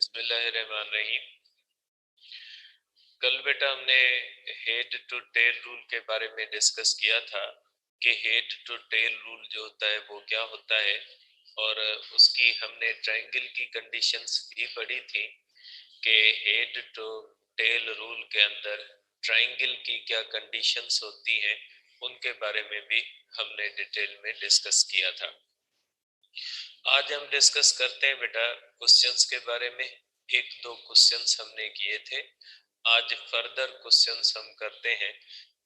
बिस्मिल्लाहिर्रहमानिर्रहीम। कल बेटा हमने हेड टू टेल रूल के बारे में डिस्कस किया था कि हेड टू टेल रूल जो होता है वो क्या होता है, और उसकी हमने ट्रायंगल की कंडीशंस भी पढ़ी थी कि हेड टू टेल रूल के अंदर ट्रायंगल की क्या कंडीशंस होती हैं, उनके बारे में भी हमने डिटेल में डिस्कस किया था। आज हम डिस्कस करते हैं बेटा क्वेश्चंस के बारे में। एक दो क्वेश्चंस हमने किए थे, आज फर्दर क्वेश्चंस हम करते हैं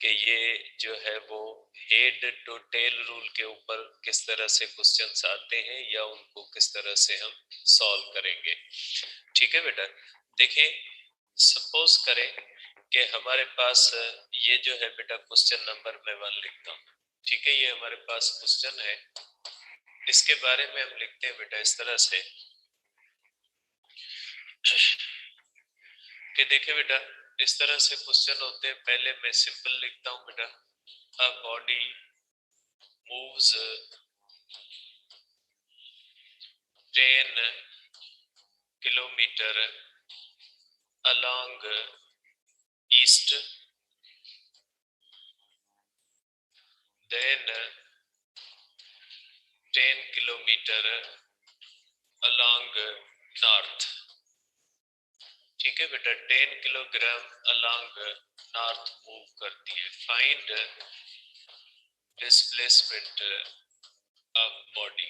कि ये जो है वो हेड टू टेल रूल के ऊपर किस तरह से क्वेश्चंस आते हैं या उनको किस तरह से हम सॉल्व करेंगे। ठीक है बेटा, देखें, सपोज करें कि हमारे पास ये जो है बेटा क्वेश्चन नंबर मैं 1 लिखता हूँ। ठीक है, ये हमारे पास क्वेश्चन है, इसके बारे में हम लिखते हैं बेटा इस तरह से कि देखे बेटा, इस तरह से क्वेश्चन होते हैं। पहले मैं सिंपल लिखता हूं बेटा, अ body moves 10 kilometre along east, then 10 kilometre along north। ठीक है बेटा, 10 किलोग्राम along north मूव करती है। Find displacement of body.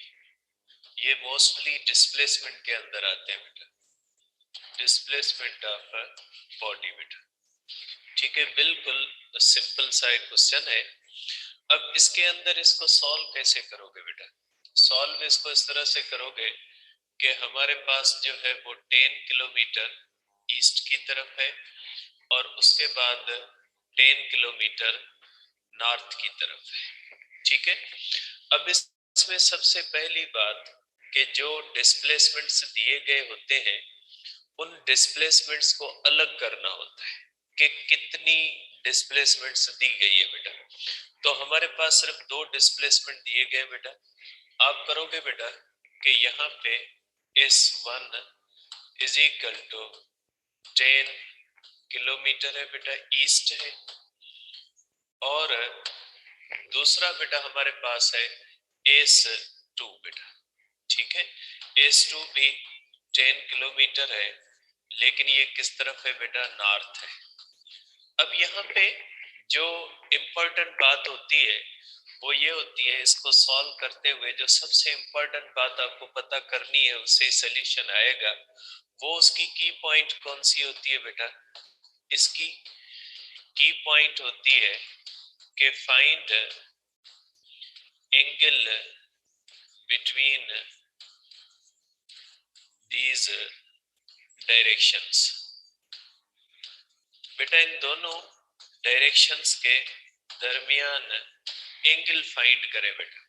ये मोस्टली डिस्प्लेसमेंट के अंदर आते हैं बेटा, डिस्प्लेसमेंट ऑफ बॉडी बेटा। ठीक है, बिल्कुल सिंपल सा एक क्वेश्चन है। अब इसके अंदर इसको सॉल्व कैसे करोगे बेटा? सॉल्व इसको इस तरह से करोगे कि हमारे पास जो है वो 10 किलोमीटर ईस्ट की तरफ है और उसके बाद 10 किलोमीटर नॉर्थ की तरफ है। ठीक है, अब इसमें सबसे पहली बात कि जो डिस्प्लेसमेंट्स दिए गए होते हैं उन डिस्प्लेसमेंट्स को अलग करना होता है कि कितनी डिस्प्लेसमेंट्स दी गई है बेटा। तो हमारे पास सिर्फ 2 डिस्प्लेसमेंट दिए गए बेटा। आप करोगे बेटा कि यहाँ पे S1 is equal to 10 kilometre है बेटा, ईस्ट है, और दूसरा बेटा हमारे पास है S2 बेटा। ठीक है, S2 भी 10 किलोमीटर है, लेकिन ये किस तरफ है बेटा? नॉर्थ है। अब यहाँ पे जो इम्पोर्टेंट बात होती है वो ये होती है, इसको सॉल्व करते हुए जो सबसे इम्पोर्टेंट बात आपको पता करनी है, उससे सॉल्यूशन आएगा। वो उसकी की पॉइंट कौन सी होती है बेटा? इसकी की पॉइंट होती है कि find angle between these directions. बेटा इन दोनों डायरेक्शंस के दरमियान एंगल फाइंड करें बेटा।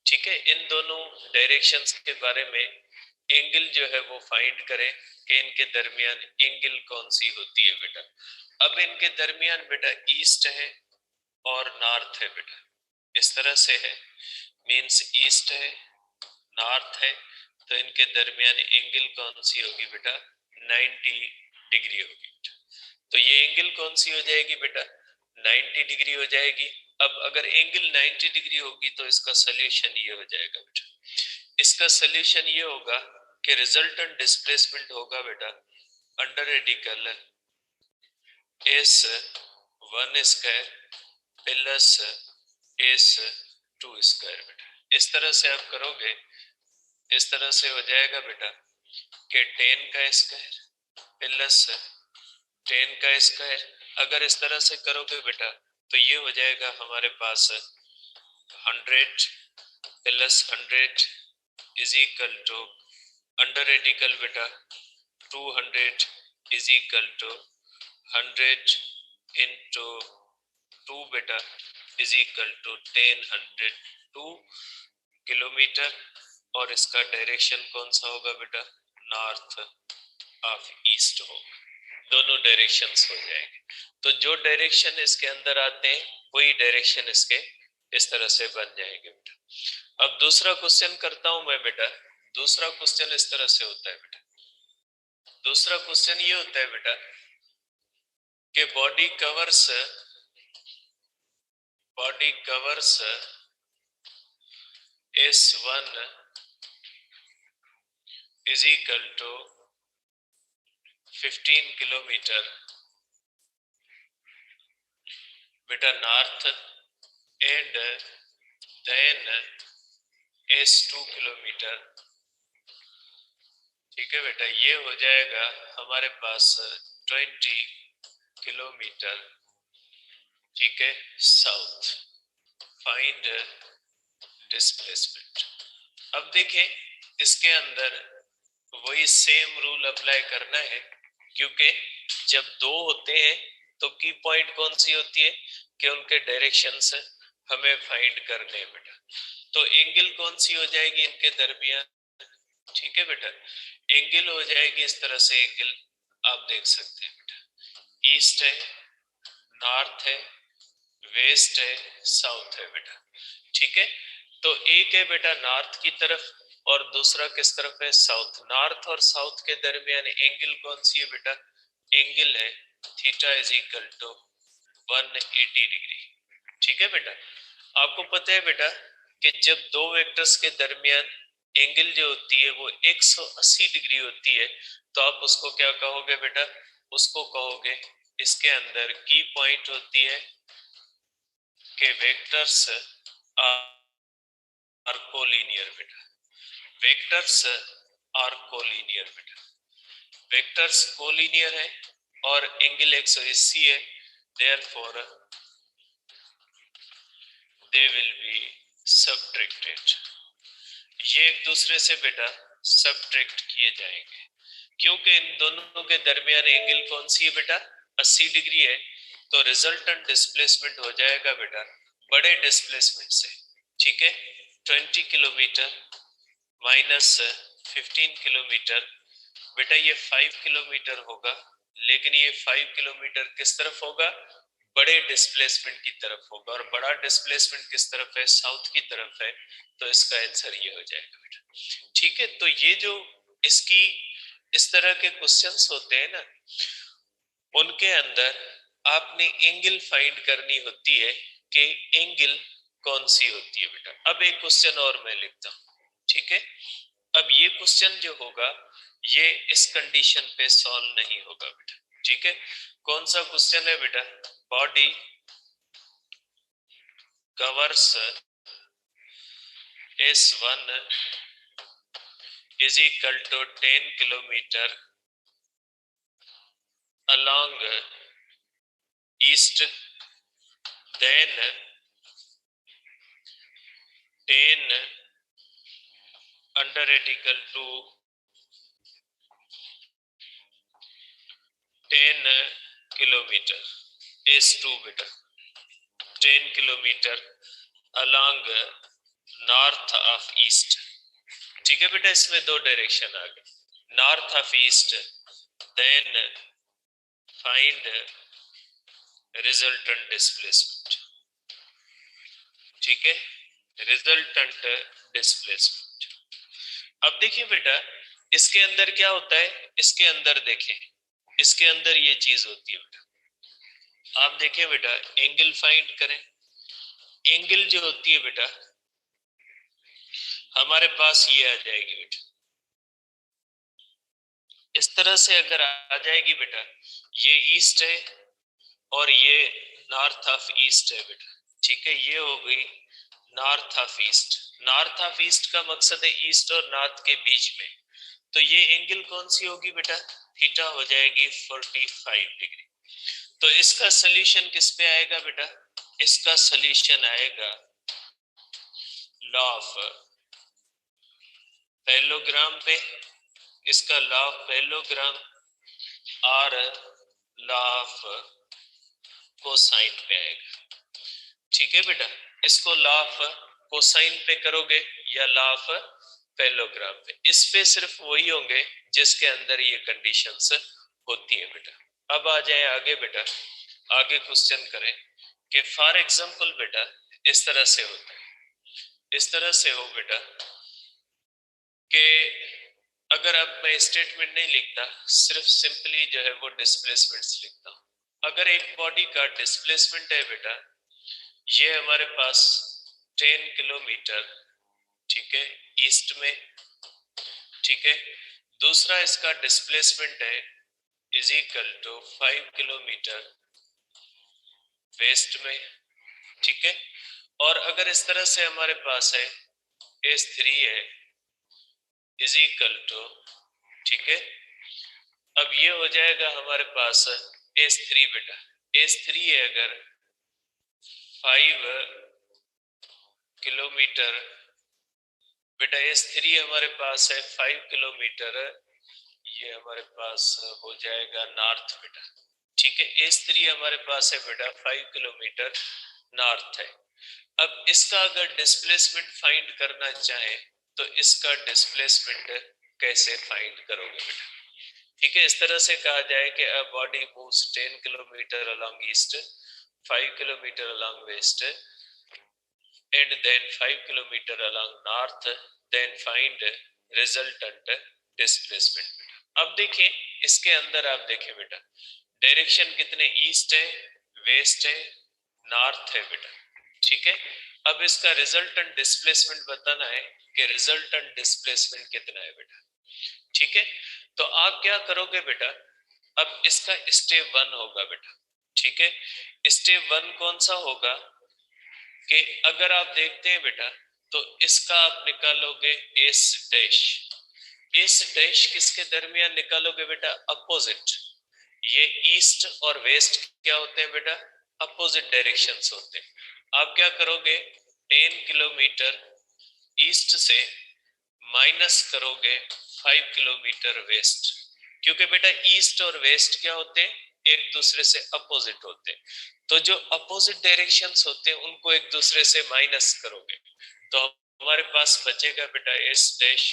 ठीक है, इन दोनों डायरेक्शंस के बारे में एंगल जो है वो फाइंड करें कि इनके दरमियान एंगल कौन सी होती है बेटा। अब इनके दरमियान बेटा ईस्ट है और नॉर्थ है बेटा, इस तरह से है, मींस ईस्ट है नॉर्थ है, तो इनके दरमियान एंगल कौन सी होगी बेटा? 90 डिग्री होगी। तो ये एंगल कौन सी हो जाएगी बेटा? 90 डिग्री हो जाएगी। अब अगर एंगल 90 डिग्री होगी तो इसका सोल्यूशन ये हो जाएगा बेटा, इसका सोल्यूशन ये होगा कि रिजल्टेंट डिस्प्लेसमेंट होगा बेटा under radical S1 square plus S2 square बेटा। इस तरह से आप करोगे, इस तरह से हो जाएगा बेटा कि 10 का स्क्वायर प्लस 10 का स्क्वायर। अगर इस तरह से करोगे बेटा तो ये हो जाएगा हमारे पास 100 plus 100 is equal to under radical बेटा 200 इज इक्वल टू 100 इंटू 2 बेटा इज इक्वल टू 10 किलोमीटर, और इसका डायरेक्शन कौन सा होगा बेटा? नॉर्थ ऑफ ईस्ट होगा। दोनों डायरेक्शंस हो जाएंगे। तो जो डायरेक्शन इसके अंदर आते हैं वही डायरेक्शन इसके इस तरह से बन जाएंगे बेटा। अब दूसरा क्वेश्चन करता हूं मैं बेटा। दूसरा क्वेश्चन इस तरह से होता है बेटा दूसरा क्वेश्चन ये होता है बेटा कि body covers S1 is equal to 15 kilometre बेटा north and then S2 kilometre. ठीक है बेटा, ये हो जाएगा हमारे पास 20 किलोमीटर। ठीक है, साउथ। Find displacement. अब देखें इसके अंदर वही सेम रूल अप्लाई करना है, क्योंकि जब दो होते हैं तो की पॉइंट कौन सी होती है कि उनके डायरेक्शंस हमें फाइंड करने हैं बेटा। तो एंगल कौन सी हो जाएगी इनके दरमियान? ठीक है बेटा, एंगल हो जाएगी इस तरह से। एंगल आप देख सकते हैं बेटा, ईस्ट है, नॉर्थ है, वेस्ट है, साउथ है बेटा। ठीक है, तो एक है बेटा नॉर्थ की तरफ और दूसरा किस तरफ है? साउथ। नॉर्थ और साउथ के दरमियान एंगल कौन सी है बेटा? एंगल है theta is equal to 180 degree. ठीक है बेटा, आपको पता है बेटा कि जब दो वेक्टर्स के दरमियान एंगल जो होती है वो 180 डिग्री होती है, तो आप उसको क्या कहोगे बेटा? उसको कहोगे, इसके अंदर की पॉइंट होती है कि वेक्टर्स आर कोलिनियर बेटा। वेक्टर्स आर कोलिनियर बेटा, वेक्टर्स कोलिनियर है और एंगल 180 है, therefore they will be subtracted. ये एक दूसरे से बेटा सबट्रैक्ट किए जाएंगे, क्योंकि इन दोनों के दरमियान एंगल कौन सी है बेटा? 80 डिग्री है। तो रिजल्टेंट डिस्प्लेसमेंट हो जाएगा बेटा बड़े डिस्प्लेसमेंट से। ठीक है, 20 किलोमीटर माइनस 15 किलोमीटर बेटा, ये 5 किलोमीटर होगा, लेकिन ये 5 किलोमीटर किस तरफ होगा? बड़े डिस्प्लेसमेंट की तरफ होगा, और बड़ा डिस्प्लेसमेंट किस तरफ है? साउथ की तरफ है। तो इसका आंसर ये हो जाएगा बेटा। ठीक है, तो ये जो इसकी इस तरह के क्वेश्चंस होते हैं ना, उनके अंदर आपने एंगल फाइंड करनी होती है कि एंगल कौन सी होती है बेटा। अब एक क्वेश्चन और मैं लिखता हूं। ठीक है, अब ये क्वेश्चन जो होगा ये इस कंडीशन पे सॉल्व नहीं होगा बेटा। ठीक है, कौन सा क्वेश्चन है बेटा? Body covers S1 is equal to 10 kilometer along east, then 10 under radical to 10 kilometre S2 बेटा, 10 kilometre along north of east. ठीक है बेटा, इसमें दो डायरेक्शन आ गए, north of east, then find resultant displacement. ठीक है, रिजल्टेंट डिस्प्लेसमेंट। अब देखिए बेटा इसके अंदर क्या होता है, इसके अंदर देखें, इसके अंदर ये चीज होती है बेटा। आप देखें बेटा, एंगल फाइंड करें। एंगल जो होती है बेटा हमारे पास ये आ जाएगी बेटा, इस तरह से अगर आ जाएगी बेटा, ये ईस्ट है और ये नॉर्थ ऑफ ईस्ट है बेटा। ठीक है, ये हो गई north of east. North of east का मकसद है ईस्ट और नॉर्थ के बीच में। तो ये एंगल कौन सी होगी बेटा? थीटा हो जाएगी 45 डिग्री। तो इसका सॉल्यूशन किस पे आएगा बेटा? इसका सॉल्यूशन आएगा लॉ ऑफ पैरेललोग्राम पे। इसका लॉ ऑफ पैरेललोग्राम और लॉ ऑफ कोसाइन पे आएगा। ठीक है बेटा, इसको लॉ ऑफ कोसाइन पे करोगे या लॉ ऑफ पैरेललोग्राम पे, इस पे सिर्फ वही होंगे जिसके अंदर ये कंडीशंस होती है बेटा। अब आ जाए आगे बेटा, आगे क्वेश्चन करें कि फॉर एग्जांपल बेटा इस तरह से होता है, इस तरह से हो बेटा कि अगर अब मैं स्टेटमेंट नहीं लिखता, सिर्फ सिंपली जो है वो डिस्प्लेसमेंट्स लिखता हूं। अगर एक बॉडी का डिस्प्लेसमेंट है बेटा, ये हमारे पास 10 किलोमीटर, ठीक है, ईस्ट में, ठीक है। दूसरा इसका डिस्प्लेसमेंट है is equal to 5 kilometre west में, ठीक है। और अगर इस तरह से हमारे पास है S3 है इज इक्वल टू, ठीक है। अब ये हो जाएगा हमारे पास S3 बेटा, S3 है अगर 5 किलोमीटर बेटा, S3 हमारे पास है 5 किलोमीटर, ये हमारे पास हो जाएगा नॉर्थ बेटा, ठीक है। S3 हमारे पास है बेटा 5 किलोमीटर नॉर्थ है। अब इसका अगर डिस्प्लेसमेंट फाइंड करना चाहे तो इसका डिस्प्लेसमेंट कैसे फाइंड करोगे बेटा, ठीक है। इस तरह से कहा जाए कि a body moves 10 kilometre along east, 5 kilometre along west and then 5 kilometer along north, then find resultant displacement। अब देखिए इसके अंदर आप देखें बेटा, डायरेक्शन कितने, ईस्ट है, वेस्ट है, नॉर्थ है बेटा, ठीक है। अब इसका रिजल्टेंट डिस्प्लेसमेंट बताना है कि रिजल्टेंट डिस्प्लेसमेंट कितना है बेटा, ठीक है। तो आप क्या करोगे बेटा, अब इसका स्टेप 1 होगा बेटा, ठीक है। स्टेप 1 कौन सा होगा कि अगर आप देखते हैं बेटा तो इसका आप निकालोगे एस डैश, इस डैश किसके दरमियान निकालोगे बेटा, अपोजिट। ये ईस्ट और वेस्ट क्या होते हैं बेटा, अपोजिट डायरेक्शंस होते हैं। आप क्या करोगे, 10 किलोमीटर ईस्ट से माइनस करोगे 5 किलोमीटर वेस्ट, क्योंकि बेटा ईस्ट और वेस्ट क्या होते हैं, एक दूसरे से अपोजिट होते हैं। तो जो अपोजिट डायरेक्शंस होते हैं उनको एक दूसरे से माइनस करोगे तो हमारे पास बचेगा बेटा S dash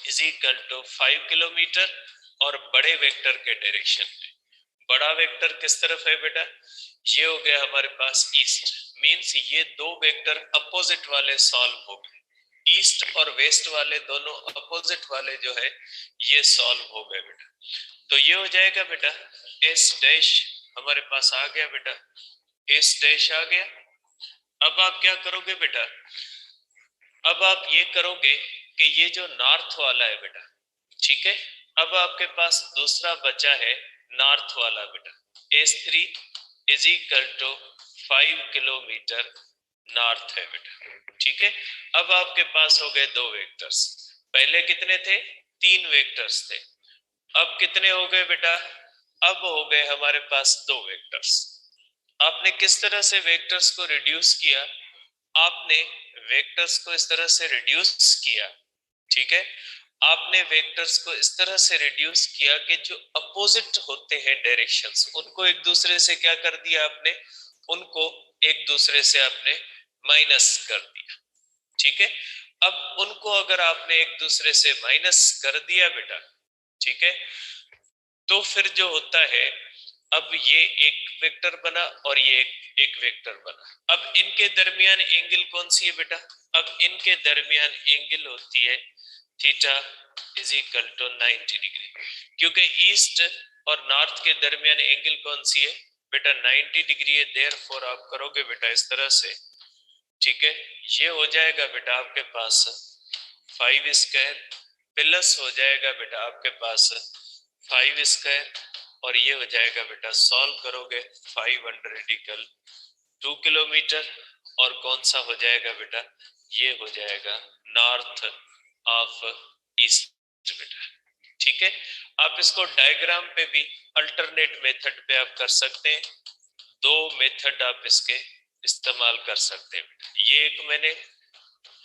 is equal to 5 kilometre और बड़े वेक्टर के डायरेक्शन में। बड़ा वेक्टर किस तरफ है बेटा, ये हो गया हमारे पास ईस्ट, मींस ये दो वेक्टर अपोजिट वाले सॉल्व हो गए, ईस्ट और वेस्ट वाले दोनों अपोजिट वाले जो है ये सॉल्व हो गए बेटा। तो ये हो जाएगा बेटा एस डैश हमारे पास आ गया बेटा, एस डैश आ गया। अब आप क्या करोगे बेटा, अब आप ये करोगे कि ये जो नॉर्थ वाला है बेटा, ठीक है। अब आपके पास दूसरा बचा है नॉर्थ वाला बेटा, S3 is equal to 5 kilometre north है बेटा, ठीक है। अब आपके पास हो गए दो वेक्टर्स, पहले कितने थे, 3 वेक्टर्स थे, अब कितने हो गए बेटा, अब हो गए हमारे पास दो वेक्टर्स। आपने किस तरह से वेक्टर्स को रिड्यूस किया, आपने वेक्टर्स को इस तरह से रिड्यूस किया, ठीक है। आपने वेक्टर्स को इस तरह से रिड्यूस किया कि जो अपोजिट होते हैं डायरेक्शंस उनको एक दूसरे से क्या कर दिया आपने, उनको एक दूसरे से आपने माइनस कर दिया, ठीक है। अब उनको अगर आपने एक दूसरे से माइनस कर दिया बेटा, ठीक है, तो फिर जो होता है, अब ये एक वेक्टर बना और ये एक वेक्टर बना। अब इनके दरमियान एंगल कौन सी है बेटा, अब इनके दरमियान एंगल होती है theta is equal to 90 degree, क्योंकि ईस्ट और नॉर्थ के दरमियान एंगल कौन सी है बेटा, 90 डिग्री है। देयरफॉर आप करोगे बेटा इस तरह से, ठीक है, ये हो जाएगा बेटा आपके पास 5 स्क्वायर प्लस हो जाएगा बेटा आपके पास 5 स्क्वायर और ये हो जाएगा बेटा, सॉल्व करोगे 500 रेडिकल 2 किलोमीटर और कौन सा हो जाएगा बेटा, ये हो जाएगा नॉर्थ ऑफ ईस्ट बेटा, ठीक है। आप इसको डायग्राम पे भी अल्टरनेट मेथड पे आप कर सकते हैं, दो मेथड आप इसके इस्तेमाल कर सकते हैं बेटा। ये एक मैंने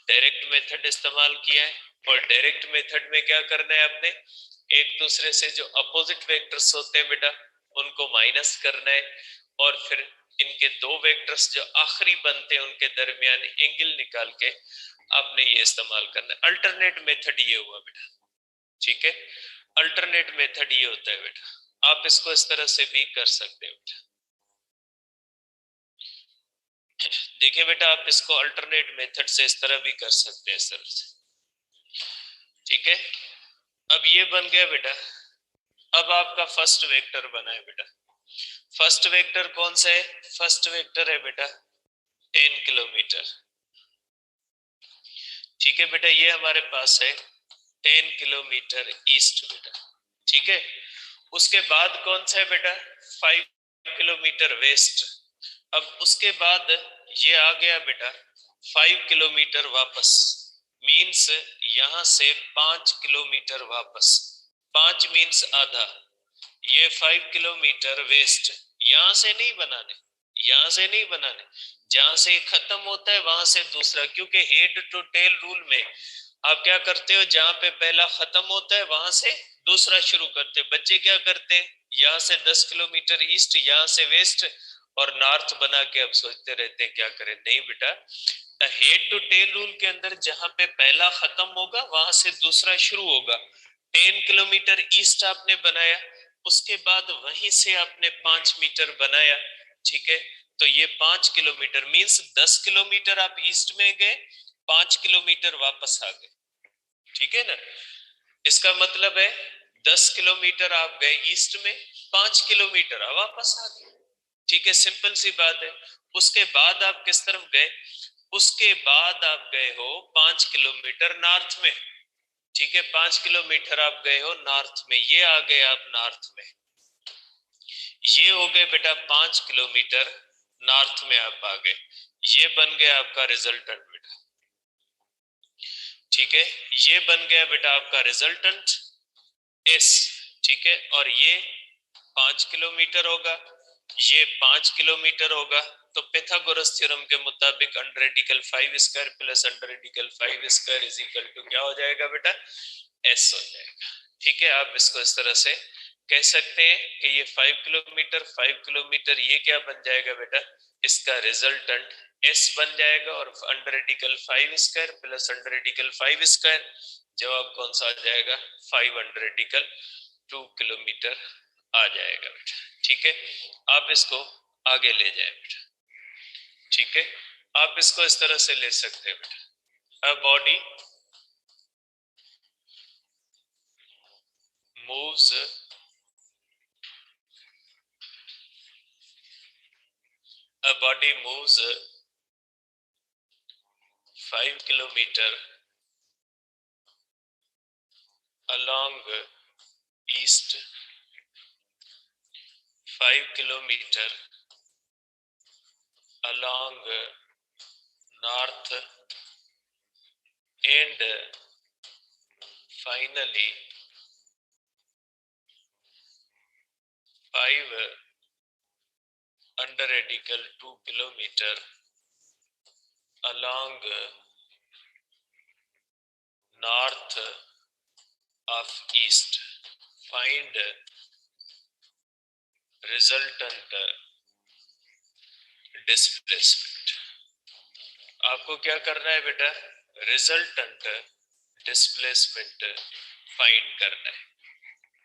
डायरेक्ट मेथड इस्तेमाल किया है और डायरेक्ट मेथड में क्या करना है आपने, एक दूसरे से जो अपोजिट वेक्टर्स होते हैं बेटा उनको माइनस करना है और फिर इनके दो वेक्टर्स जो आखिरी बनते हैं उनके दरमियान एंगल निकाल के आपने ये इस्तेमाल करना है। अल्टरनेट मेथड ये हुआ बेटा, ठीक है। अल्टरनेट मेथड ये होता है बेटा, आप इसको इस तरह से भी कर सकते हैं बेटा। देखिए बेटा आप इसको अल्टरनेट मेथड से इस तरह भी कर सकते हैं, इस तरह से, ठीक है। अब ये बन गया बेटा, अब आपका फर्स्ट वेक्टर बना है बेटा। फर्स्ट वेक्टर कौन सा है? फर्स्ट वेक्टर है बेटा 10 किलोमीटर। ठीक है बेटा, ये हमारे पास है 10 किलोमीटर ईस्ट बेटा। ठीक है, उसके बाद कौन सा है बेटा? 5 किलोमीटर वेस्ट। अब उसके बाद ये आ गया बेटा 5 किलोमीटर वापस, मीन्स यहां से 5 किलोमीटर वापस। 5 मीन्स आधा। ये 5 किलोमीटर वेस्ट, यहां से नहीं बनाने, यहां से नहीं बनाने, जहां से खत्म होता है वहां से दूसरा, क्योंकि हेड टू टेल रूल में आप क्या करते हो, जहां पे पहला खत्म होता है वहां से दूसरा शुरू करते। बच्चे क्या करते हैं, यहाँ से 10 किलोमीटर ईस्ट, यहाँ से वेस्ट और नॉर्थ बना के अब सोचते रहते हैं क्या करें। नहीं बेटा, हेड टू टेल रूल के अंदर जहां पे पहला खत्म होगा वहां से दूसरा शुरू होगा। 10 किलोमीटर ईस्ट आपने बनाया, उसके बाद वहीं से आपने 5 मीटर बनाया। ठीक है, तो ये 5 किलोमीटर मीन्स 10 किलोमीटर आप ईस्ट में गए, 5 किलोमीटर वापस आ गए। ठीक है ना, इसका मतलब है 10 किलोमीटर आप गए ईस्ट में, 5 किलोमीटर वापस आ गए। ठीक है, सिंपल सी बात है। उसके बाद आप किस तरफ गए? उसके बाद आप गए हो 5 किलोमीटर नॉर्थ में। ठीक है, 5 किलोमीटर आप गए हो नॉर्थ में, ये आ गए आप नॉर्थ में। ये हो गए बेटा 5 किलोमीटर नॉर्थ में आप आ गए, ये बन गया आपका रिजल्टेंट बेटा। ठीक है, ये बन गया बेटा आपका रिजल्टेंट एस। ठीक है, और ये 5 किलोमीटर होगा, ये 5 किलोमीटर होगा। तो पिथागोरस थ्योरम के मुताबिक under radical 5 square plus under radical 5 square is equal to क्या हो जाएगा बेटा? एस हो जाएगा। ठीक है, आप इसको इस तरह से कह सकते हैं कि ये 5 किलोमीटर ये क्या बन जाएगा बेटा? इसका रिजल्टेंट एस बन जाएगा, और under radical 5 square plus under radical 5 square, जवाब कौन सा आ जाएगा? 5 अंडर रेडिकल 2 किलोमीटर आ जाएगा बेटा। ठीक है, आप इसको आगे ले जाए बेटा। ठीक है, आप इसको इस तरह से ले सकते हैं बेटा, अ body moves a body moves 5 kilometer along east, 5 kilometer along north, and finally 5 under radical 2 kilometer along north of east. Find resultant displacement. आपको क्या करना है बेटा? रिजल्टेंट डिस्प्लेसमेंट फाइंड करना है।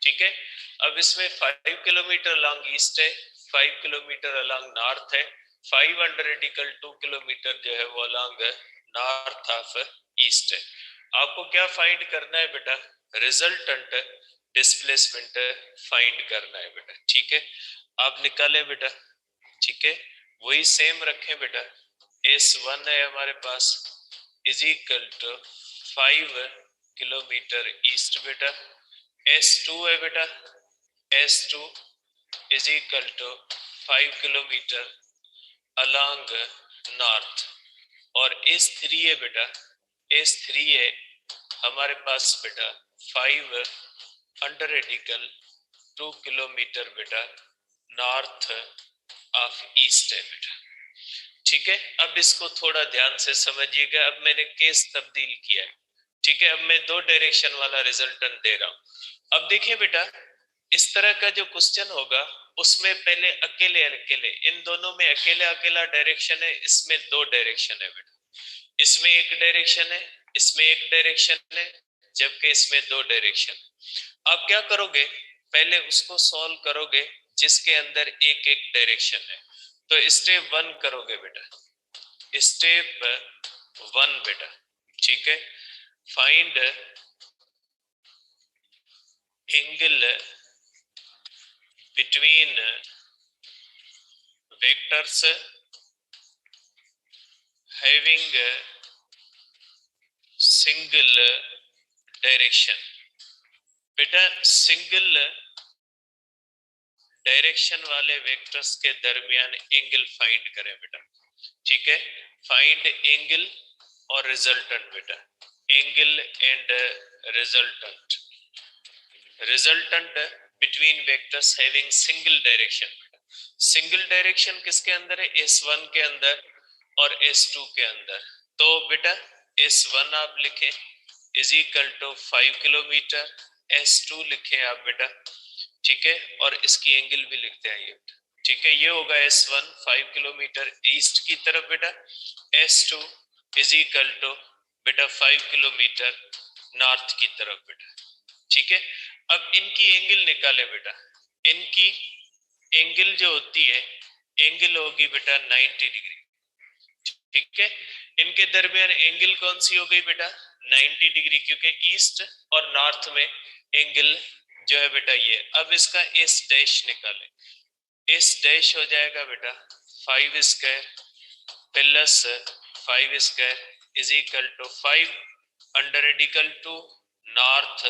ठीक है, अब इसमें 5 किलोमीटर अलॉन्ग ईस्ट है, 5 किलोमीटर अलॉन्ग नॉर्थ है, 5 अंडर रेडिकल 2 किलोमीटर जो है वो अलॉन्ग नॉर्थ ऑफ ईस्ट है। आपको क्या फाइंड करना है बेटा? रिजल्टेंट डिस्प्लेसमेंट फाइंड करना है बेटा। ठीक है, आप निकालें बेटा। ठीक है, वही सेम रखें बेटा। S1 है हमारे पास is equal to 5 kilometre east बेटा। S2 है बेटा, S2 is equal to 5 kilometre along north, और S3 है बेटा, S3 है हमारे पास बेटा 5 अंडर रेडिकल 2 किलोमीटर बेटा नॉर्थ ऑफ ईस्ट है बेटा। ठीक है, अब इसको थोड़ा ध्यान से समझिएगा। अब मैंने केस तब्दील किया है। ठीक है, अब मैं 2 डायरेक्शन वाला रिजल्टेंट दे रहा हूं। अब देखिए बेटा, इस तरह का जो क्वेश्चन होगा उसमें पहले अकेले अकेले, इन दोनों में अकेला अकेला डायरेक्शन है, इसमें 2 डायरेक्शन है बेटा। इसमें एक डायरेक्शन है, इसमें एक डायरेक्शन है, जबकि इसमें 2 डायरेक्शन। आप क्या करोगे? पहले उसको सॉल्व करोगे जिसके अंदर एक एक डायरेक्शन है। तो स्टेप 1 करोगे बेटा, स्टेप 1 बेटा। ठीक है, find angle between vectors having single direction. बेटा सिंगल डायरेक्शन वाले वेक्टर्स के दरमियान एंगल फाइंड करें बेटा, ठीक है। फाइंड एंगल और रिजल्टेंट बेटा, angle and resultant, resultant between vectors having single direction. Single direction किसके अंदर है? S1 के अंदर और S2 के अंदर। तो बेटा S1 आप लिखें is equal to 5 kilometre, S2 लिखें आप बेटा, ठीक है, और इसकी एंगल भी लिखते हैं ये, ठीक है। ये होगा S1 5 किलोमीटर ईस्ट की तरफ बेटा, S2 इज इक्वल टू बेटा 5 किलोमीटर नॉर्थ की तरफ बेटा, ठीक है। अब इनकी एंगल निकाले बेटा, इनकी एंगल जो होती है एंगल होगी बेटा 90 डिग्री, ठीक है। इनके दरमियान एंगल कौन सी हो गई बेटा? 90 डिग्री, क्योंकि ईस्ट और नॉर्थ में एंगल जो है बेटा ये। अब इसका एस डैश निकाले, एस डैश हो जाएगा बेटा 5 square plus 5 square is equal to 5 under radical two north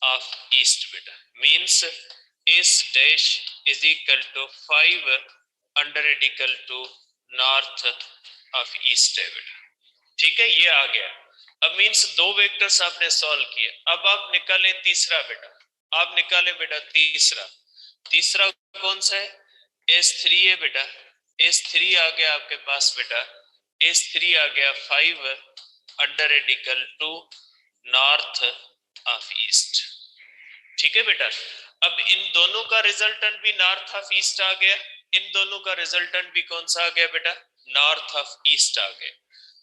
of east बेटा, means S dash is equal to 5 under radical two north of east है बेटा, ठीक है। ये आ गया। अब मींस दो वेक्टर्स आपने सॉल्व किए। अब आप निकालें तीसरा बेटा, आप निकालें बेटा तीसरा। तीसरा कौन सा है? S3 है बेटा, S3 आ गया आपके पास बेटा, S3 आ गया 5 under radical two north of east, ठीक है बेटा। अब इन दोनों का रिजल्टेंट भी नॉर्थ ऑफ ईस्ट आ गया, इन दोनों का रिजल्टेंट भी कौन सा आ गया बेटा? नॉर्थ ऑफ ईस्ट आ गया।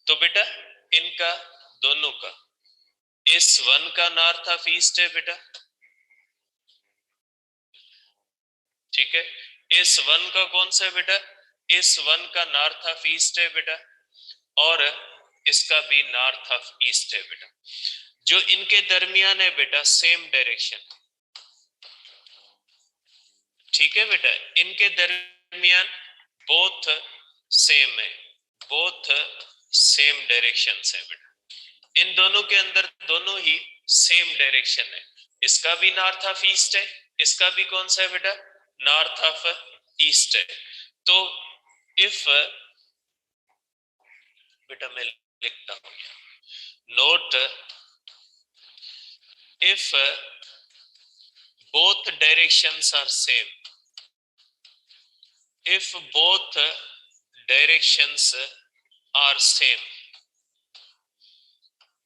तो बेटा इनका दोनों का S1 का नॉर्थ ऑफ ईस्ट है बेटा, ठीक है। S1 का कौन सा है बेटा? S1 का नॉर्थ ऑफ ईस्ट है बेटा, और इसका भी नॉर्थ ऑफ ईस्ट है बेटा। जो इनके दरमियान है बेटा सेम डायरेक्शन, ठीक है बेटा, इनके दरमियान बोथ सेम है, बोथ सेम डायरेक्शन है बेटा। इन दोनों के अंदर दोनों ही सेम डायरेक्शन है, इसका भी नॉर्थ ऑफ ईस्ट है, इसका भी कौन सा है बेटा? नॉर्थ ऑफ ईस्ट है। तो इफ बेटा मैं लिखता हूं, note if both directions are same, if both directions are same,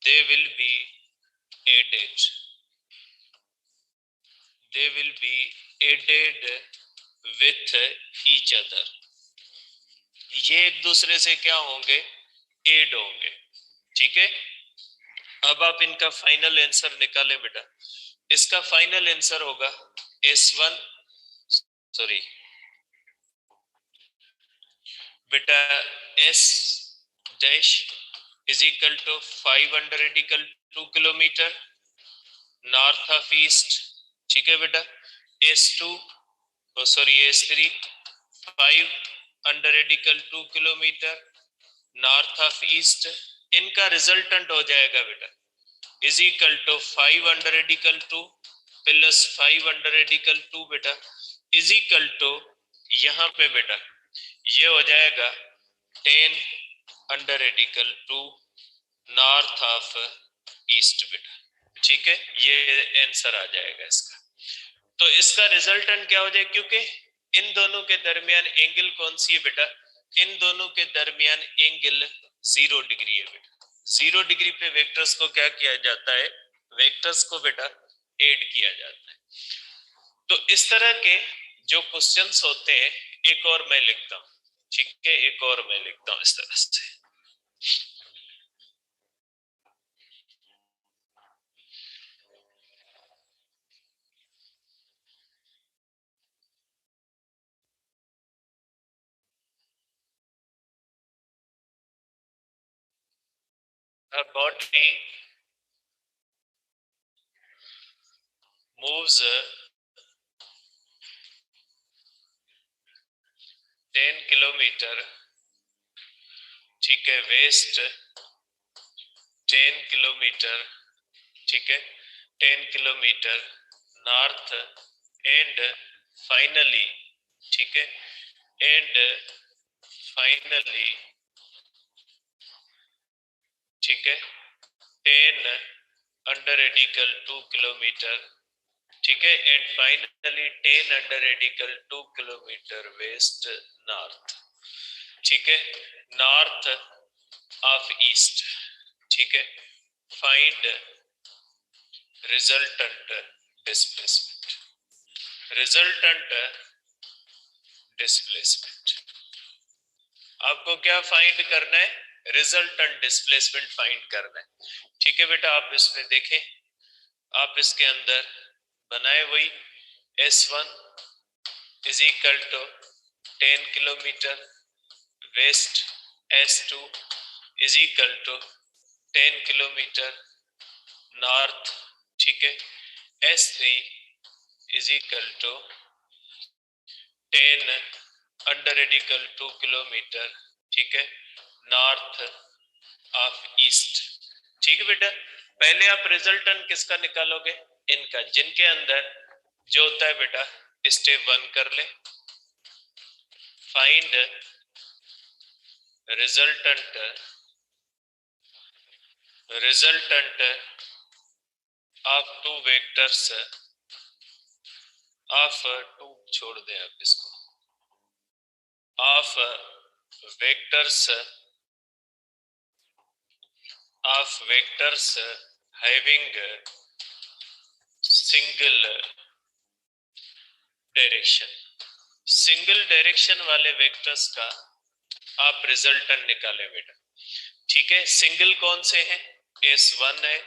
they will be added, they will be added with each other, ये एक दूसरे से क्या होंगे? एड होंगे, ठीक है। अब आप इनका फाइनल आंसर निकालें बेटा, इसका फाइनल आंसर होगा S1 सॉरी बेटा S dash is equal to 5 under radical 2 kilometre north of east, ठीक है बेटा। S2 sorry S3 5 under radical 2 kilometre north of east, इनका रिजल्टेंट हो जाएगा बेटा is equal to 5 under radical 2 plus 5 under radical 2 बेटा is equal to यहाँ पे बेटा ये हो जाएगा 10 under radical 2 north of east बेटा, ठीक है। ये आंसर आ जाएगा इसका। तो इसका रिजल्टेंट क्या हो जाएगा? क्योंकि इन दोनों के दरमियान एंगल कौन सी है बेटा? इन दोनों के दरमियान एंगल 0 डिग्री है बेटा। 0 डिग्री पे वेक्टर्स को क्या किया जाता है? वेक्टर्स को बेटा ऐड किया जाता है। तो इस तरह के जो क्वेश्चंस होते हैं, एक और मैं लिखता हूं, ठीक है, एक और मैं लिखता हूं इस तरह से। A body moves 10 किलोमीटर, ठीक है, वेस्ट 10 किलोमीटर, ठीक है, 10 किलोमीटर नॉर्थ एंड फाइनली, ठीक है, एंड फाइनली, ठीक है, 10 अंडर रेडिकल 2 किलोमीटर, ठीक है, and finally 10 under radical 2 kilometre west north, ठीक है, नॉर्थ ऑफ ईस्ट, ठीक है, find resultant displacement, resultant displacement. आपको क्या फाइंड करना है? रिजल्टेंट डिस्प्लेसमेंट फाइंड करना है, ठीक है बेटा। आप इसमें देखें, आप इसके अंदर बनाए वही S1 is equal to 10 kilometre west, S2 is equal to 10 kilometre north, ठीक है, S3 is equal to 10 under radical 2 kilometre, ठीक है, नॉर्थ ऑफ ईस्ट, ठीक है बेटा। पहले आप रिजल्टेंट किसका निकालोगे? इनका, जिनके अंदर जो होता है बेटा, स्टेप 1 कर ले, find resultant, resultant of 2 vectors of 2, छोड़ दें आप इसको, of vectors, of vectors having single direction, single direction वाले वेक्टर्स का आप रिजल्टेंट निकालें बेटा, ठीक है। सिंगल कौन से हैं? S1 है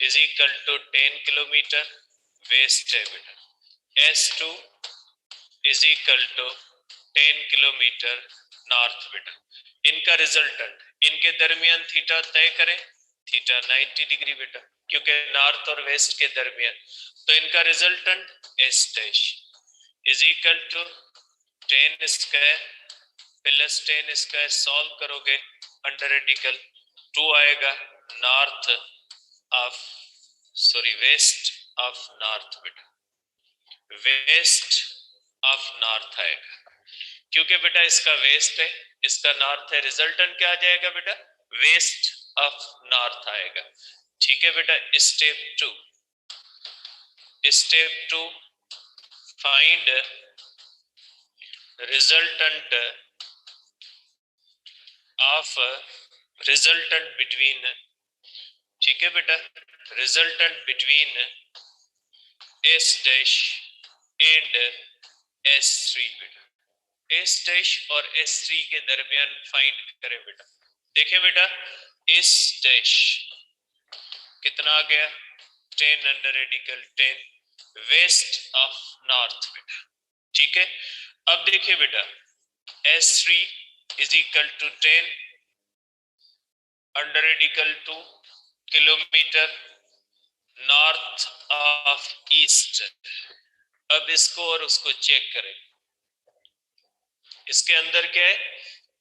is equal to 10 kilometre west है बेटा, S2 is equal to 10 kilometre north बेटा। इनका रिजल्टेंट, इनके दरमियान थीटा तय करें, थीटा 90 डिग्री बेटा, क्योंकि नॉर्थ और वेस्ट के दरमियान, तो इनका resultant S dash is equal to 10 square plus 10 square, solve करोगे अंडर रेडिकल 2 आएगा, north of, sorry, west of north बेटा, वेस्ट ऑफ नॉर्थ आएगा, क्योंकि बेटा इसका वेस्ट है, इसका नॉर्थ है, रिजल्टेंट क्या आ जाएगा बेटा? वेस्ट ऑफ नॉर्थ आएगा, ठीक है बेटा। Step 2, step 2 find resultant of, resultant between, ठीक है बेटा, resultant between S dash and S3 बेटा, S डैश और S3 के दरमियान फाइंड करें बेटा। देखें बेटा, S डैश कितना आ गया? 10 under radical 10 west of north बेटा, ठीक है। अब देखिए बेटा, S3 is equal to 10 under radical 2 kilometre north of east. अब इसको और उसको चेक करें, इसके अंदर क्या है?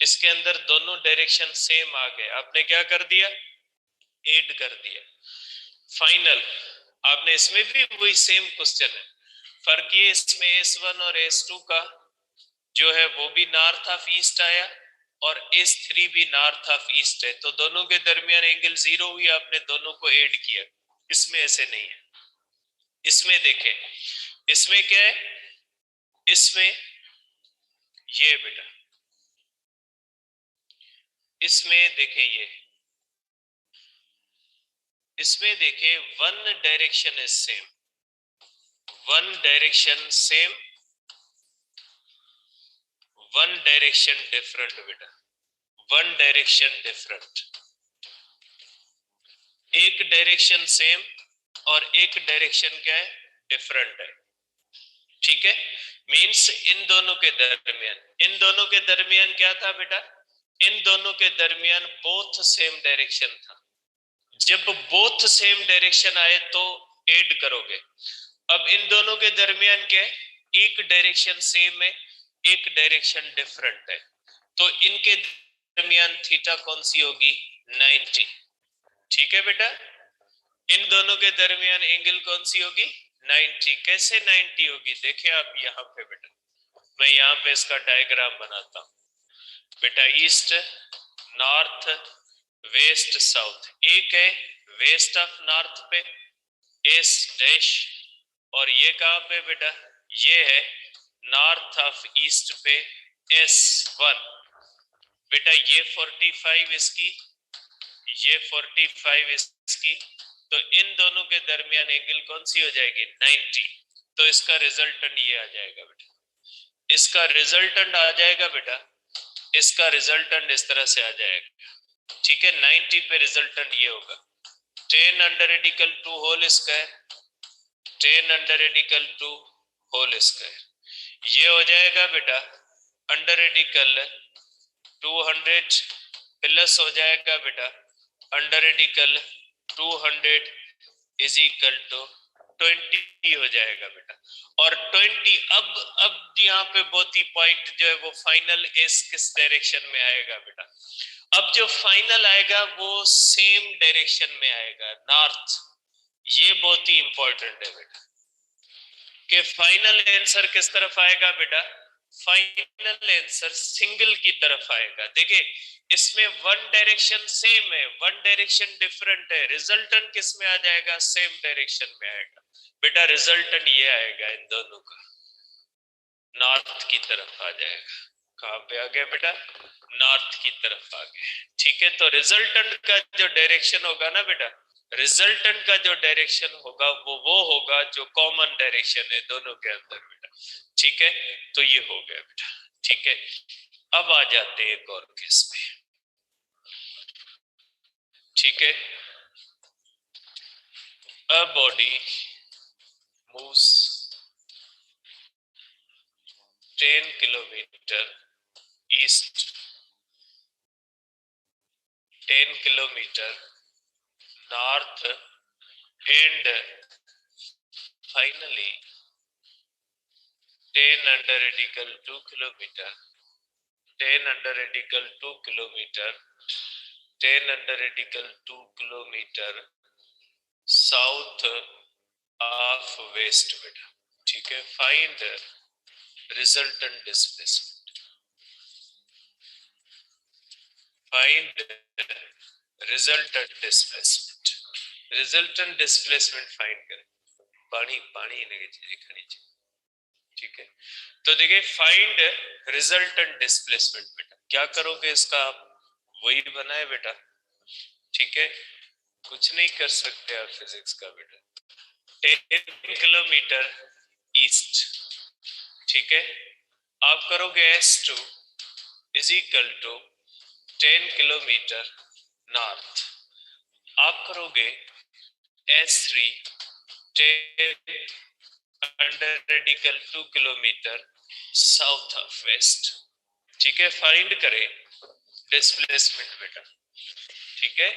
इसके अंदर दोनों डायरेक्शन सेम आ गए, आपने क्या कर दिया? ऐड कर दिया। फाइनल आपने इसमें भी वही सेम क्वेश्चन है, फर्क ये इसमें S1 और S2 का जो है वो भी नॉर्थ ऑफ ईस्ट आया और S3 भी नॉर्थ ऑफ ईस्ट है, तो दोनों के दरमियान एंगल 0 हुई, आपने दोनों को ऐड किया। इसमें ऐसे नहीं है, इसमें देखें, इसमें क्या है? इसमें ये बेटा, इसमें देखें, ये इसमें देखें, one direction is same, one direction same, one direction different बेटा, वन डायरेक्शन डिफरेंट, एक डायरेक्शन सेम और एक डायरेक्शन क्या है? डिफरेंट है, ठीक है। मींस इन दोनों के दरमियान, इन दोनों के दरमियान क्या था बेटा? इन दोनों के दरमियान बोथ सेम डायरेक्शन था। जब बोथ सेम डायरेक्शन आए तो ऐड करोगे, अब इन दोनों के दरमियान क्या है, एक डायरेक्शन सेम है, एक डायरेक्शन डिफरेंट है, तो इनके दरमियान थीटा कौन सी होगी, 90। ठीक है बेटा, इन दोनों के दरमियान एंगल कौन सी होगी, 90। कैसे 90 होगी, देखिए आप यहाँ पे बेटा, मैं यहाँ पे इसका डायग्राम बनाता हूँ बेटा। ईस्ट, नॉर्थ, वेस्ट, साउथ, एक है वेस्ट ऑफ नॉर्थ पे एस डैश, और ये कहां पे बेटा, ये है नॉर्थ ऑफ ईस्ट पे S1। बेटा ये 45 इसकी, ये 45 इसकी, तो इन दोनों के दरमियान एंगल कौन सी हो जाएगी, 90। तो इसका रिजल्टेंट ये आ जाएगा बेटा, इसका रिजल्टेंट आ जाएगा बेटा, इसका रिजल्टेंट इस तरह से आ जाएगा। ठीक है, 90 पे रिजल्टेंट ये होगा 10 under radical 2 whole square, 10 under radical 2 whole square. ये हो जाएगा बेटा अंडर रेडिकल 200 प्लस हो जाएगा बेटा under radical 200 is equal to 20 हो जाएगा बेटा। और 20 अब यहाँ पे बोथ ही पॉइंट जो है वो फाइनल एस किस डायरेक्शन में आएगा बेटा, अब जो फाइनल आएगा वो सेम डायरेक्शन में आएगा, नॉर्थ। ये बहुत ही इंपॉर्टेंट है बेटा कि फाइनल आंसर किस तरफ आएगा बेटा, फाइनल आंसर सिंगल की तरफ आएगा। देखिए इसमें वन डायरेक्शन सेम है, वन डायरेक्शन डिफरेंट है, रिजल्टेंट किस में आ जाएगा, सेम डायरेक्शन में आएगा बेटा। रिजल्टेंट ये आएगा इन दोनों का, नॉर्थ की तरफ आ जाएगा। कहां पे आ गया बेटा, नॉर्थ की तरफ आ गया। ठीक है, तो रिजल्टेंट का जो डायरेक्शन होगा ना बेटा, रिजल्टेंट का जो डायरेक्शन होगा वो होगा जो कॉमन डायरेक्शन है दोनों के अंदर बेटा। ठीक है, तो ये हो गया बेटा। ठीक है, अब आ जाते हैं एक और केस में। ठीक है, अ body moves 10 kilometre east, 10 kilometer north, and finally 10 under radical 2 kilometer, 10 under radical 2 kilometer, 10 under radical 2 kilometer south of west बेटा। ठीक है, find resultant displacement, find resultant displacement, resultant displacement find करें। पानी पानी इन्हें चीजें खानी चाहिए। ठीक है, तो देखिए फाइंड रिजल्टेंट डिस्प्लेसमेंट बेटा, क्या करोगे इसका आप, वही बनाए बेटा। ठीक है, कुछ नहीं कर सकते आप फिजिक्स का बेटा। 10 किलोमीटर ईस्ट, ठीक है, आप करोगे S2 is equal to 10 kilometre north, आप करोगे S3 10 under radical 2 kilometre south of west. ठीक है, फाइंड करें डिस्प्लेसमेंट बेटा। ठीक है,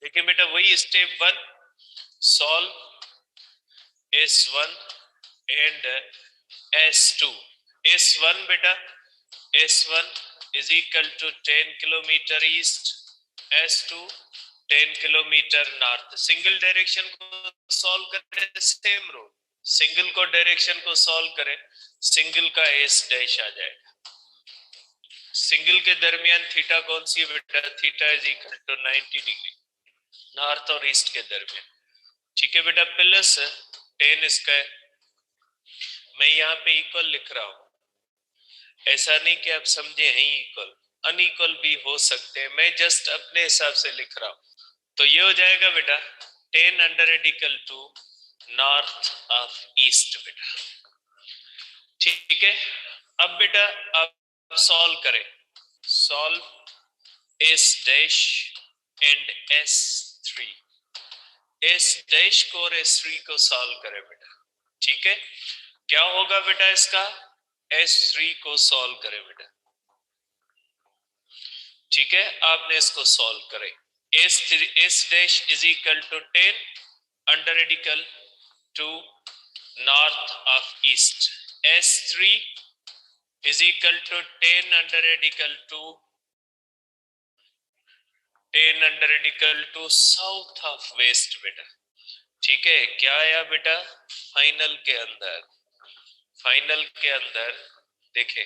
देखिए बेटा वही step 1 solve S1 and S2। S1 बेटा, S1 is equal to 10 kilometre east, S2 10 kilometre north. Single direction को सॉल्व करें, सेम रूल, सिंगल को डायरेक्शन को सॉल्व करें, सिंगल का S डैश आ जाएगा। सिंगल के दरमियान थीटा कौन सी है बेटा, theta is equal to 90 degree, north और ईस्ट के दरमियान। ठीक है बेटा, प्लस 10 स्क्वायर, मैं यहाँ पे इक्वल लिख रहा हूं, ऐसा नहीं कि आप समझे हैं इक्वल, अनइक्वल भी हो सकते हैं, मैं जस्ट अपने हिसाब से लिख रहा हूं। तो ये हो जाएगा बेटा 10 under radical 2 north of east बेटा। ठीक है, अब बेटा आप सॉल्व करें, solve S dash and S3, S dash को और S3 को सॉल्व करें बेटा। ठीक है, क्या होगा बेटा इसका, S3 को सॉल्व करें बेटा। ठीक है, आपने इसको सॉल्व करें। S dash is equal to 10 under radical two north of east, S3 is equal to 10 under radical two 10 under radical two south of west बेटा। ठीक है, क्या आया बेटा फाइनल के अंदर, फाइनल के अंदर देखें,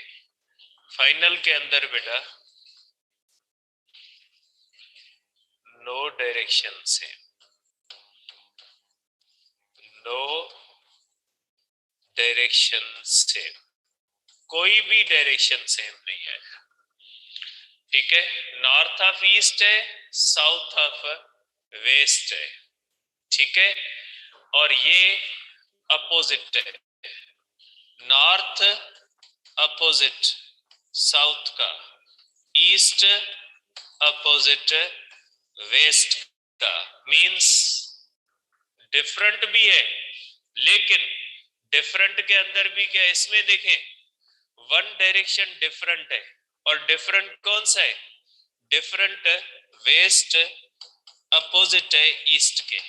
फाइनल के अंदर बेटा no direction same, no direction same, कोई भी डायरेक्शन सेम नहीं है। ठीक है, नॉर्थ ऑफ ईस्ट है, साउथ ऑफ वेस्ट है। ठीक है, और ये अपोजिट है, नॉर्थ अपोजिट साउथ का, ईस्ट अपोजिट वेस्ट का, मींस डिफरेंट भी है, लेकिन डिफरेंट के अंदर भी क्या, इसमें देखें वन डायरेक्शन डिफरेंट है, और डिफरेंट कौन सा है, डिफरेंट वेस्ट अपोजिट है ईस्ट के।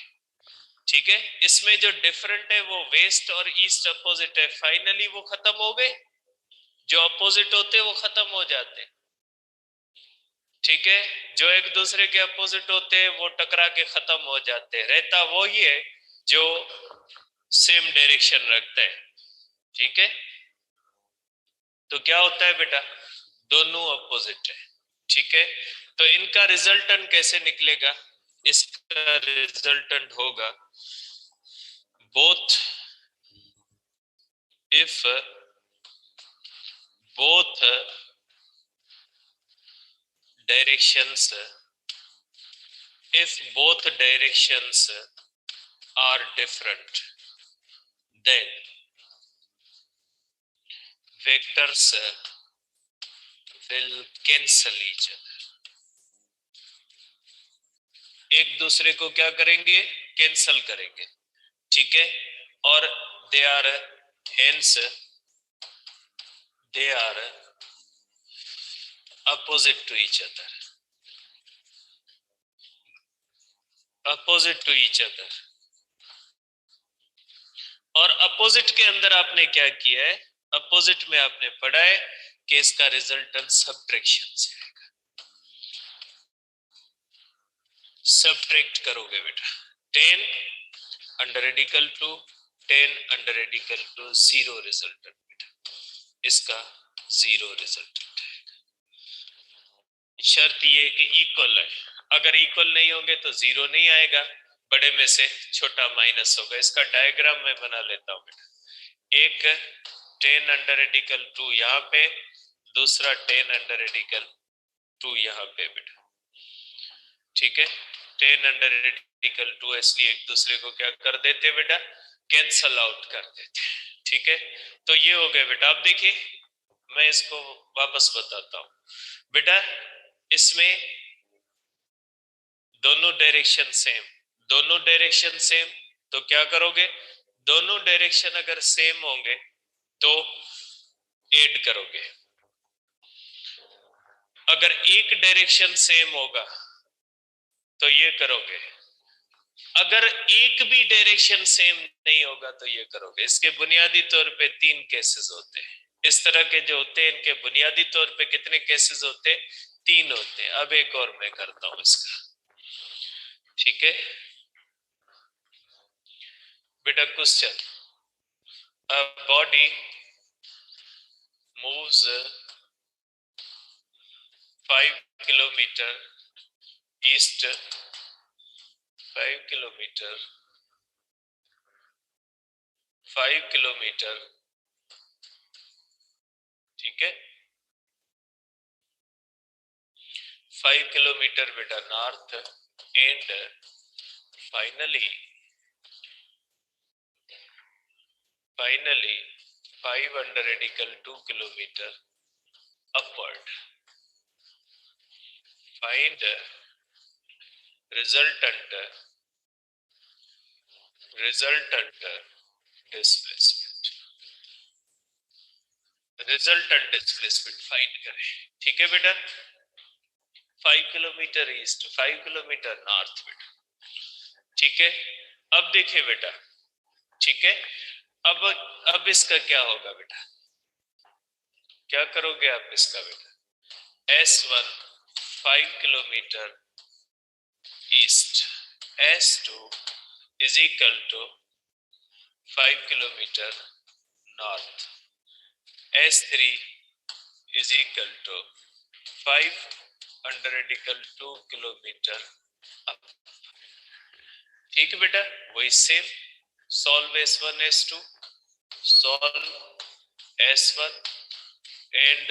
ठीक है, इसमें जो डिफरेंट है वो वेस्ट और ईस्ट अपोजिट है, फाइनली वो खत्म हो गए, जो अपोजिट होते वो खत्म हो जाते। ठीक है, जो एक दूसरे के अपोजिट होते हैं वो टकरा के खत्म हो जाते, रहता वो ही है जो सेम डायरेक्शन रखता है। ठीक है, तो क्या होता है बेटा, दोनों अपोजिट है। ठीक है, तो इनका रिजल्टेंट कैसे निकलेगा, इसका रिजल्टेंट होगा both if both directions if both directions are different, then vectors will cancel each other, एक दूसरे को क्या करेंगे, कैंसल करेंगे। ठीक है, और they are hence they are opposite to each other, opposite to each other। और अपोजिट के अंदर आपने क्या किया है, अपोजिट में आपने पढ़ा है कि इसका रिजल्टेंट सब्ट्रैक्शन से आएगा, सब्ट्रैक्ट करोगे बेटा, 10 under radical two 10 under radical two 0 resultant बेटा, इसका 0 रिजल्टेंट है। शर्त ये कि इक्वल है, अगर इक्वल नहीं होंगे तो 0 नहीं आएगा, बड़े में से छोटा माइनस होगा। इसका डायग्राम मैं बना लेता हूं बेटा, एक 10 अंडर रेडिकल 2 यहाँ पे, दूसरा 10 अंडर रेडिकल 2 यहाँ पे बेटा। ठीक है, 10 अंडर रेडिकल 2, इसलिए एक दूसरे को क्या कर देते बेटा, कैंसल आउट कर देते। ठीक है, तो ये हो गया बेटा। अब देखिए मैं इसको वापस बताता हूं बेटा, इसमें दोनों डायरेक्शन सेम, दोनों डायरेक्शन सेम, तो क्या करोगे, दोनों डायरेक्शन अगर सेम होंगे तो ऐड करोगे, अगर एक डायरेक्शन सेम होगा तो ये करोगे, अगर एक भी डायरेक्शन सेम नहीं होगा तो ये करोगे। इसके बुनियादी तौर पे 3 केसेस होते हैं, इस तरह के जो होते हैं इनके बुनियादी तौर पे कितने केसेस होते हैं, 3 होते हैं। अब एक और मैं करता हूं इसका। ठीक है बेटा, question, a body moves 5 kilometer east, 5 kilometer 5 kilometer, ठीक है 5 किलोमीटर बेटा north, and finally 5 under radical 2 kilometer upward. Find resultant displacement. Resultant displacement find करें। ठीक है बेटा, 5 किलोमीटर ईस्ट, 5 किलोमीटर नॉर्थ बेटा। ठीक है, अब देखिए बेटा, ठीक है, अब इसका क्या होगा बेटा, क्या करोगे आप इसका बेटा, S1 5 kilometre east, S2 is equal to 5 kilometre north, S3 is equal to 5 under radical 2 kilometre up। ठीक है बेटा, वही same solve S1 S2, solve S1 and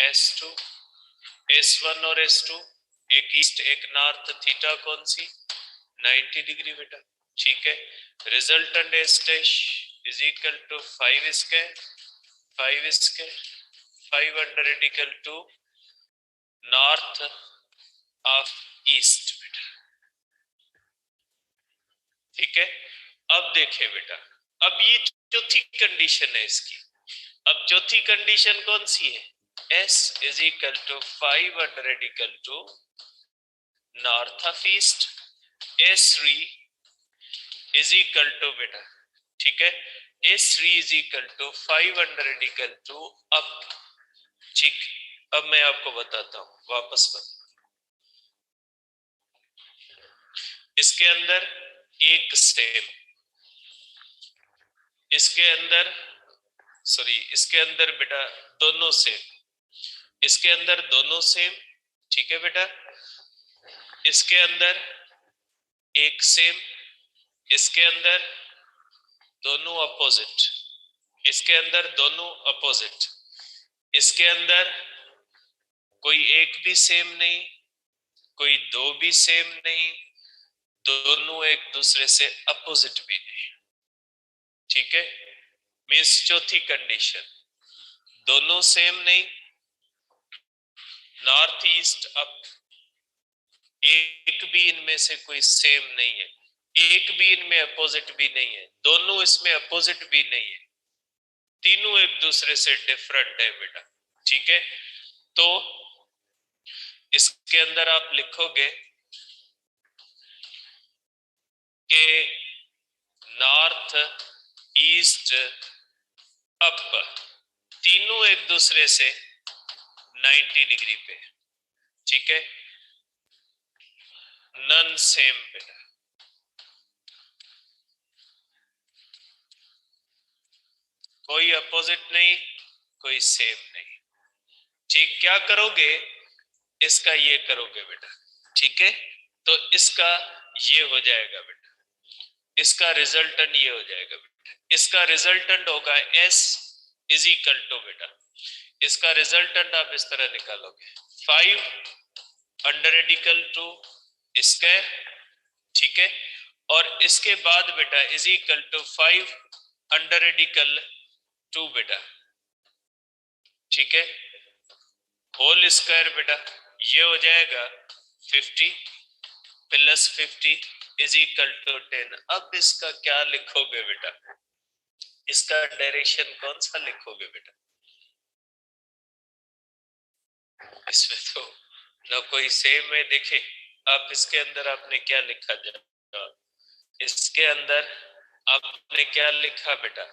S2, S1 और S2 एक ईस्ट एक नॉर्थ, थीटा कौन सी 90 डिग्री बेटा। ठीक है, resultant S dash is equal to 5 square 5 under radical 2 north of east बेटा। ठीक है, अब देखिए बेटा, अब ये चौथी कंडीशन है इसकी। अब चौथी कंडीशन कौन सी है, S is equal to 5 under radical 2 north of east, S3 is equal to बेटा, ठीक है, S3 is equal to 5 under radical 2 up। ठीक, अब मैं आपको बताता हूं, वापस बता, इसके अंदर एक सेम, इसके अंदर सॉरी इसके अंदर बेटा दोनों सेम, इसके अंदर दोनों सेम। ठीक है बेटा, इसके अंदर एक सेम, इसके अंदर दोनों अपोजिट, इसके अंदर दोनों अपोजिट, इसके अंदर कोई एक भी सेम नहीं, कोई दो भी सेम नहीं, दोनों एक दूसरे से अपोजिट भी नहीं। ठीक है, मीन्स चौथी कंडीशन, दोनों सेम नहीं, नॉर्थ ईस्ट अप, एक भी इनमें से कोई सेम नहीं है, एक भी इनमें अपोजिट भी नहीं है, दोनों इसमें अपोजिट भी नहीं है, तीनों एक दूसरे से डिफरेंट है बेटा। ठीक है, तो इसके अंदर आप लिखोगे कि नॉर्थ ईस्ट अप तीनों एक दूसरे से 90 डिग्री पे। ठीक है, नन सेम बेटा, कोई अपोजिट नहीं, कोई सेम नहीं। ठीक, क्या करोगे, इसका ये करोगे बेटा। ठीक है, तो इसका ये हो जाएगा बेटा, इसका रिजल्टेंट ये हो जाएगा बेटा, इसका रिजल्टेंट होगा S इज इक्वल टू बेटा, इसका रिजल्टेंट आप इस तरह निकालोगे 5 अंडर रेडिकल 2 स्क्वायर। ठीक है, और इसके बाद बेटा is equal to 5 under radical 2 बेटा। ठीक है, होल स्क्वायर बेटा, ये हो जाएगा 50 प्लस 50 इज इक्वल टू 10। अब इसका क्या लिखोगे बेटा, इसका डायरेक्शन कौन सा लिखोगे बेटा, इसमें तो ना कोई सेम है। देखे आप इसके अंदर आपने क्या लिखा जाएगा, इसके अंदर आपने क्या लिखा बेटा,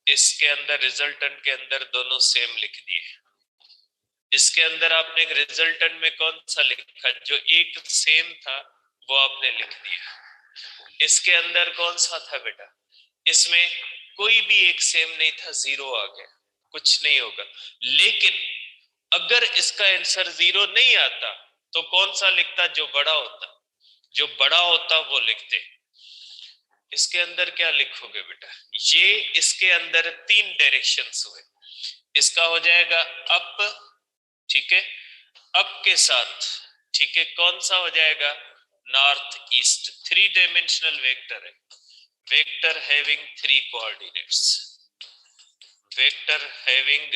इसके अंदर रिजल्टेंट के अंदर दोनों सेम लिख दिए, इसके अंदर आपने रिजल्टेंट में कौन सा लिखा, जो एक सेम था वो आपने लिख दिया, इसके अंदर कौन सा था बेटा, इसमें कोई भी एक सेम नहीं था, जीरो आ गया, कुछ नहीं होगा। लेकिन अगर इसका आंसर जीरो नहीं आता तो कौन सा लिखता, जो बड़ा होता, जो बड़ा होता वो लिखते। इसके अंदर क्या लिखोगे बेटा, ये इसके अंदर 3 डायरेक्शंस हुए, इसका हो जाएगा अप। ठीक है, अप के साथ, ठीक है, कौन सा हो जाएगा, नॉर्थ ईस्ट, 3 डायमेंशनल वेक्टर है, vector having 3 coordinates, vector having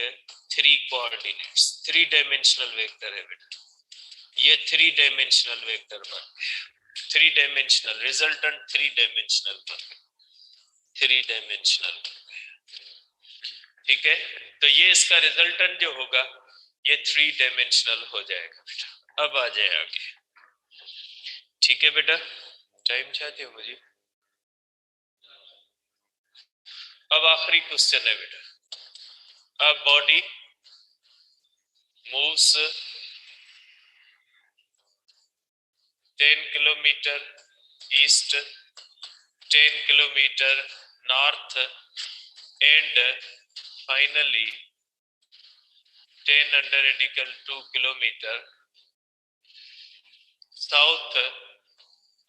3 coordinates, 3 dimensional vector है बेटा, ये 3 डायमेंशनल वेक्टर बन गया, 3 डायमेंशनल रिजल्टेंट 3 डायमेंशनल बन गया, 3 डायमेंशनल। ठीक है, तो ये इसका रिजल्टेंट जो होगा ये 3 डायमेंशनल हो जाएगा बेटा। अब आ जाए आगे। ठीक है बेटा, टाइम चाहते हो मुझे? अब आखिरी क्वेश्चन है बेटा, a body moves 10 kilometer east, 10 kilometer north, and finally 10 under radical 2 kilometer south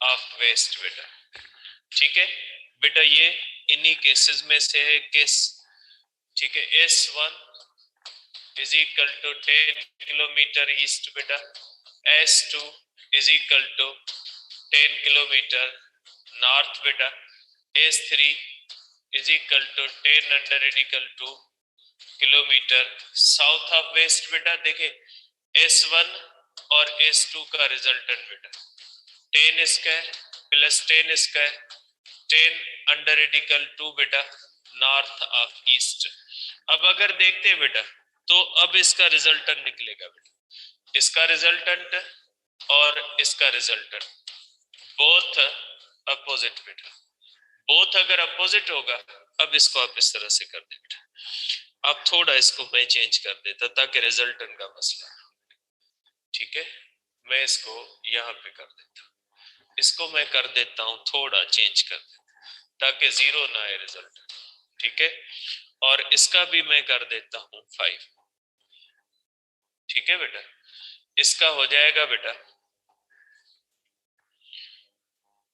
of west बेटा। ठीक है बेटा, ये इन्हीं केसेस में से है केस। ठीक है, S1 is equal to 10 kilometre east बेटा, S2 is equal to 10 kilometre north बेटा, S3 is equal to 10 under radical 2 kilometre south of west बेटा। देखे S1 और S2 का रिजल्टेंट बेटा 10 square plus 10 square 10 under radical 2 बेटा नॉर्थ ऑफ ईस्ट। अब अगर देखते हैं बेटा तो अब इसका रिजल्टेंट निकलेगा बेटा, इसका रिजल्टेंट और इसका रिजल्टेंट बोथ अपोजिट बेटा, बोथ अगर अपोजिट होगा। अब इसको आप इस तरह से कर दे बेटा, अब थोड़ा इसको मैं चेंज कर देता ताकि रिजल्टेंट का मसला। ठीक है, मैं इसको यहाँ पे कर देता हूँ, इसको मैं कर देता हूँ थोड़ा चेंज कर देता ताकि 0 ना आए रिजल्ट। ठीक है, और इसका भी मैं कर देता हूँ 5। ठीक है बेटा, इसका हो जाएगा बेटा।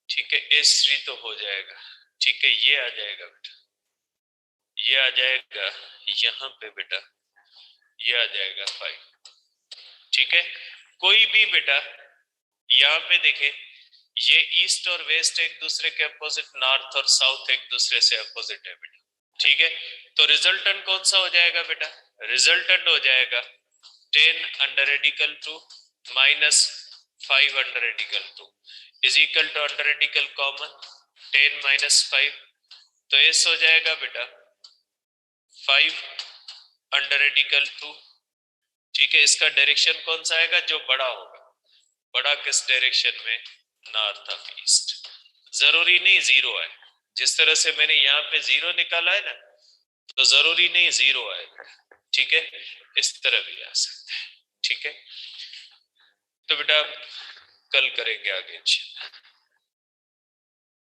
ठीक है, S3 तो हो जाएगा। ठीक है, ये आ जाएगा बेटा, ये आ जाएगा यहाँ पे बेटा, ये आ जाएगा 5। ठीक है, कोई भी बेटा यहाँ पे देखे ये ईस्ट और वेस्ट एक दूसरे के अपोजिट, नॉर्थ और साउथ एक दूसरे से अपोजिट है बेटा। ठीक है, तो रिजल्टेंट कौन सा हो जाएगा बेटा? रिजल्टेंट हो जाएगा 10 under radical 2 minus 5 under radical 2 is equal to under radical common 10 minus 5, तो एस हो जाएगा बेटा 5 अंडर रेडिकल 2। ठीक है, इसका डायरेक्शन कौन सा आएगा? जो बड़ा होगा। बड़ा किस डायरेक्शन में? North of east. जरूरी नहीं 0 आए, जिस तरह से मैंने यहाँ पे 0 निकाला है ना, तो जरूरी नहीं 0 आएगा। ठीक है, इस तरह भी आ सकता है। ठीक है, तो बेटा कल करेंगे आगे इंशाल्लाह।